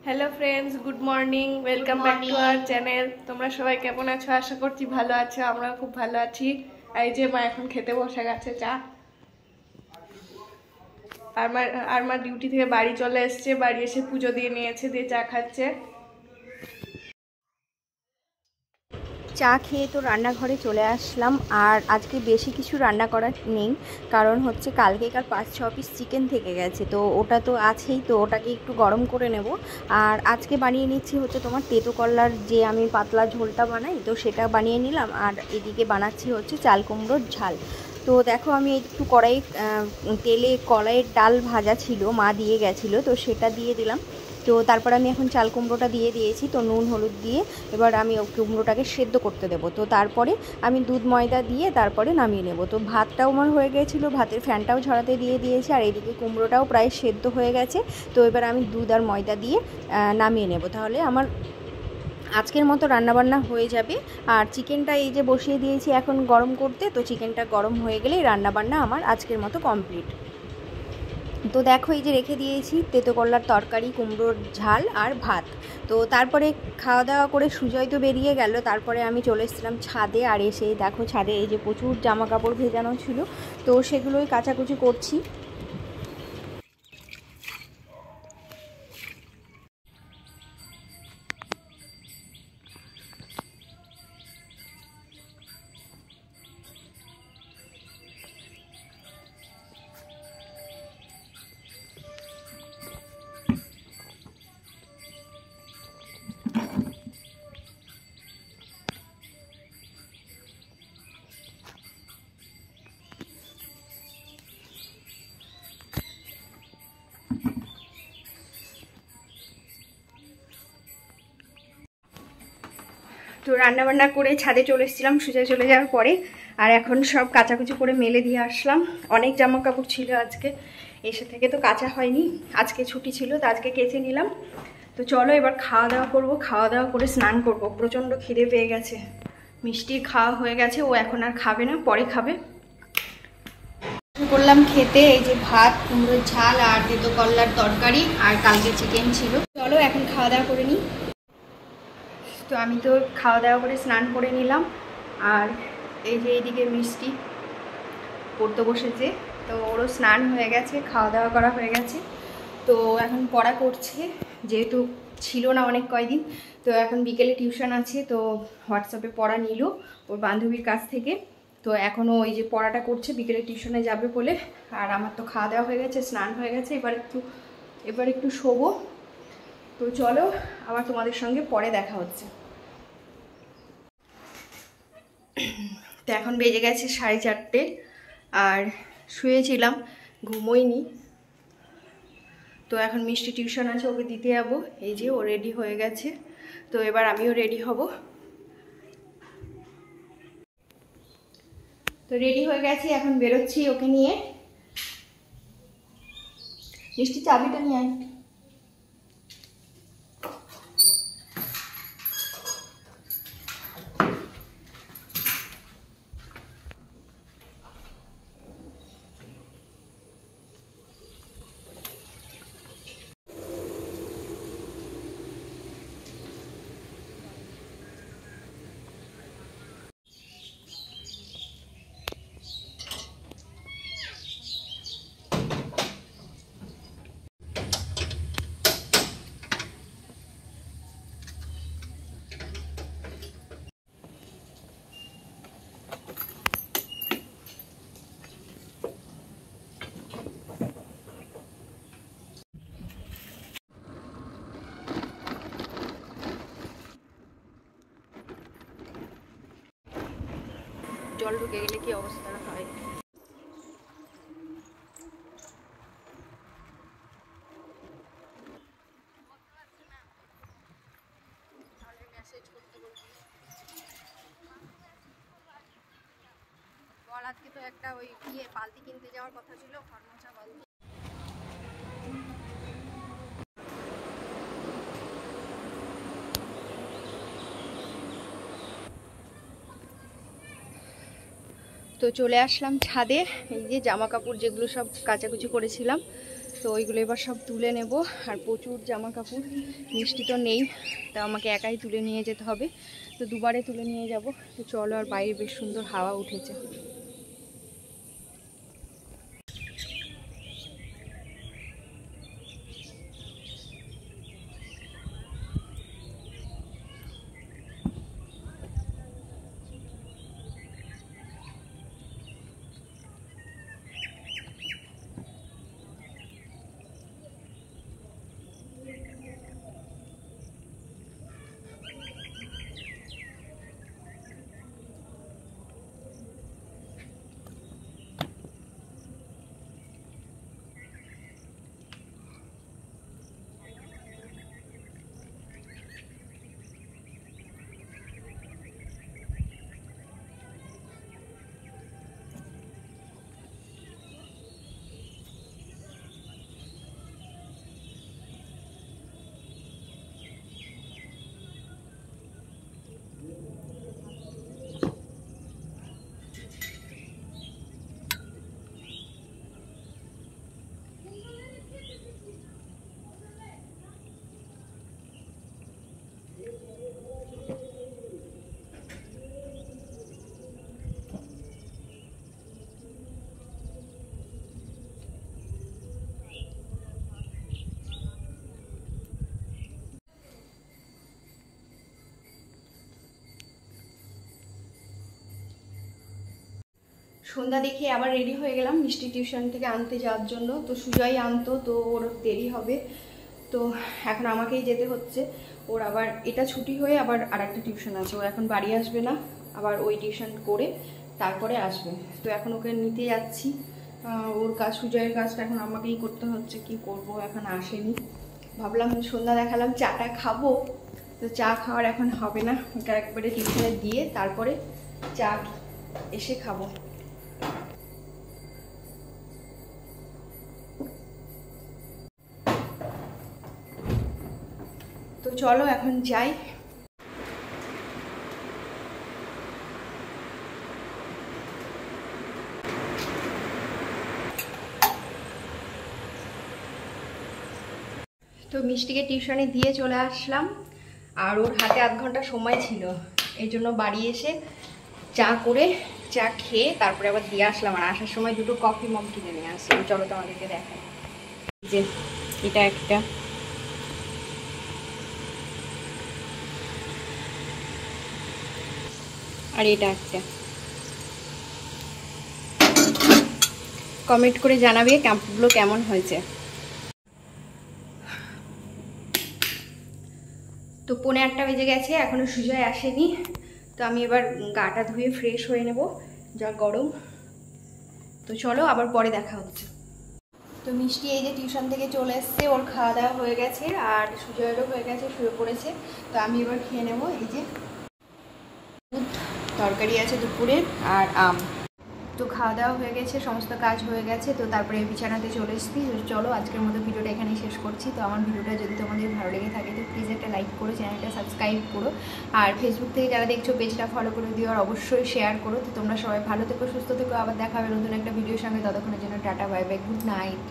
Hello friends, good morning, welcome back to our channel. তোমরা সবাই কেমন আছো? আশা করছি ভালো আছো। আমরা খুব ভালো আছি। এই যে মা এখন খেতে বসে গেছে চা। আর মা ডিউটি থেকে বাড়ি চলে এসছে, বাড়ি এসে পুজো দিয়ে নিয়েছে, দিয়ে চা খাচ্ছে। চা খেয়ে তো রান্নাঘরে চলে আসলাম। আর আজকে বেশি কিছু রান্না করার নেই, কারণ হচ্ছে কালকেকার 5-6 পিস চিকেন থেকে গেছে, তো ওটা তো আছেই, তো ওটাকে একটু গরম করে নেব। আর আজকে বানিয়ে নিচ্ছি হচ্ছে তোমার তেতো করলার যে আমি পাতলা ঝোলটা বানাই, তো সেটা বানিয়ে নিলাম। আর এদিকে বানাচ্ছি হচ্ছে চাল কুমড়োর ঝাল। তো দেখো আমি একটু তেলে কড়াইয়ের ডাল ভাজা ছিল, মা দিয়ে গেছিলো, তো সেটা দিয়ে দিলাম। তো তারপর আমি এখন চাল কুমড়োটা দিয়ে দিয়েছি, তো নুন হলুদ দিয়ে এবার আমি কুমড়োটাকে সেদ্ধ করতে দেবো। তো তারপরে আমি দুধ ময়দা দিয়ে তারপরে নামিয়ে নেব। তো ভাতটাও আমার হয়ে গিয়েছিলো, ভাতের ফ্যানটাও ঝরাতে দিয়ে দিয়েছি, আর এদিকে কুমড়োটাও প্রায় সেদ্ধ হয়ে গেছে। তো এবার আমি দুধ আর ময়দা দিয়ে নামিয়ে নেব, তাহলে আমার আজকের মতো রান্নাবান্না হয়ে যাবে। আর চিকেনটা এই যে বসিয়ে দিয়েছি এখন গরম করতে, তো চিকেনটা গরম হয়ে গেলেই রান্নাবান্না আমার আজকের মতো কমপ্লিট। তো দেখো এই যে রেখে দিয়েছি তেতো করলার তরকারি, কুমড়োর ঝাল আর ভাত। তো তারপরে খাওয়া দাওয়া করে সুজয় তো বেরিয়ে গেল, তারপরে আমি চলে এসেছিলাম ছাদে। আর এসে দেখো ছাদে এই যে প্রচুর জামা কাপড় ভেজানো ছিল, তো সেগুলোই কাচাকুচি করছি। তো রান্নাবান্না করে ছাদে চলে এসেছিলাম সুজয় চলে যাওয়ার পরে। আর এখন সব কাচাকুচি করে মেলে দিয়ে আসলাম। অনেক জামা কাপড় ছিল আজকে, এসে থেকে তো কাচা হয়নি, আজকে ছুটি ছিল, তো আজকে কেচে নিলাম। তো চলো এবার খাওয়া দাওয়া করবো, খাওয়া দাওয়া করে স্নান করব। প্রচণ্ড খিদে পেয়ে গেছে। মিষ্টির খাওয়া হয়ে গেছে, ও এখন আর খাবে না, পরে খাবে। করলাম খেতে, এই যে ভাত, কুমড়োর ঝাল আর তেতো করলার তরকারি, আর কালকে চিকেন ছিল। চলো এখন খাওয়া দাওয়া করে নিই। তো আমি তো খাওয়া দাওয়া করে স্নান করে নিলাম। আর এই যে এইদিকে মিষ্টি পড়তে বসেছে, তো ওরও স্নান হয়ে গেছে, খাওয়া দাওয়া করা হয়ে গেছে। তো এখন পড়া করছে, যেহেতু ছিল না অনেক কয়দিন, তো এখন বিকেলে টিউশন আছে, তো হোয়াটসঅ্যাপে পড়া নিল ওর বান্ধবীর কাছ থেকে। তো এখনও ওই যে পড়াটা করছে, বিকেলে টিউশনে যাবে বলে। আর আমার তো খাওয়া দাওয়া হয়ে গেছে, স্নান হয়ে গেছে, এবার একটু শোবো। তো চলো আবার তোমাদের সঙ্গে পরে দেখা হচ্ছে। তো এখন বেজে গেছে 4:30, আর শুয়েছিলাম, ঘুমোইনি। তো এখন মিষ্টি টিউশন আছে, ওকে দিতে যাবো। এই যে ও রেডি হয়ে গেছে, তো এবার আমিও রেডি হব। তো রেডি হয়ে গেছি, এখন বেরোচ্ছি ওকে নিয়ে। মিষ্টি চাবিটা নিয়ে আয়। জল ঢুকে গেলে কি অবস্থা হয়। বল, আজকে তো একটা ওই বালতি কিনতে যাওয়ার কথা ছিল, খরমোচা বালতি। তো চলে আসলাম ছাদে। এই যে জামা কাপড় যেগুলো সব কাচাকুচি করেছিলাম তো ওইগুলো এবার সব তুলে নেব। আর প্রচুর জামা কাপড়, মিষ্টি তো নেই, তা আমাকে একাই তুলে নিয়ে যেতে হবে। তো দুবারে তুলে নিয়ে যাব। তো চলো, আর বাইরে বেশ সুন্দর হাওয়া উঠেছে। সন্ধ্যা দেখে আবার রেডি হয়ে গেলাম মিষ্টি টিউশন থেকে আনতে যাওয়ার জন্য। তো সুজয় আনতো, তো ওর দেরি হবে, তো এখন আমাকেই যেতে হচ্ছে। ওর আবার এটা ছুটি হয়ে আবার আরেকটা টিউশন আছে, ও এখন বাড়ি আসবে না, আবার ওই টিউশন করে তারপরে আসবে। তো এখন ওকে নিতে যাচ্ছি। ওর কাজ, সুজয়ের কাজটা এখন আমাকেই করতে হচ্ছে। কি করব, এখন আসেনি। ভাবলাম সন্ধ্যা দেখালাম, চাটা খাবো, তো চা খাওয়ার এখন হবে না, ওটা একবারে টিউশনে দিয়ে তারপরে চা এসে খাবো। তো চলো এখন যাই। তো মিষ্টিকে টিউশনে দিয়ে চলে আসলাম, আর ওর হাতে আধ ঘন্টা সময় ছিল, এই জন্য বাড়ি এসে চা করে চা খেয়ে তারপরে আবার দিয়ে আসলাম। আর আসার সময় দুটো কফি মগ কিনে নিয়ে আসলাম। চলো তোমাদেরকে দেখাই, যে এটা একটা, আর এটা একটা। কমেন্ট করে জানাবে কাপগুলো কেমন হয়েছে। তো 1:45 বেজে গেছে, এখনো সুজয় আসেনি। তো আমি এবার গাটা ধুয়ে ফ্রেশ হয়ে নেব, যা গরম। তো চলো আবার পরে দেখা হচ্ছে। তো মিষ্টি এই যে টিউশন থেকে চলে এসছে, ওর খাওয়া দাওয়া হয়ে গেছে, আর সুজয়েরও হয়ে গেছে, শুয়ে পড়েছে। তো আমি এবার খেয়ে নেব। এই যে তরকারি আছে দুপুরের, আর আম। তো খাওয়া দাওয়া হয়ে গেছে, সমস্ত কাজ হয়ে গেছে। তো তারপরে বিছানাতে চলে এসেছি। চলো আজকের মতো ভিডিওটা এখানেই শেষ করছি। তো আমার ভিডিওটা যদি তোমাদের ভালো লেগে থাকে তো প্লিজ একটা লাইক করো, চ্যানেলটা সাবস্ক্রাইব করো, আর ফেসবুক থেকে যারা দেখছো পেজটা ফলো করে দিও, আর অবশ্যই শেয়ার করো। তো তোমরা সবাই ভালো থেকো, সুস্থ থেকো, আবার দেখা হবে নতুন একটা ভিডিওর সঙ্গে। ততক্ষণের জন্য tata, bye bye, good night.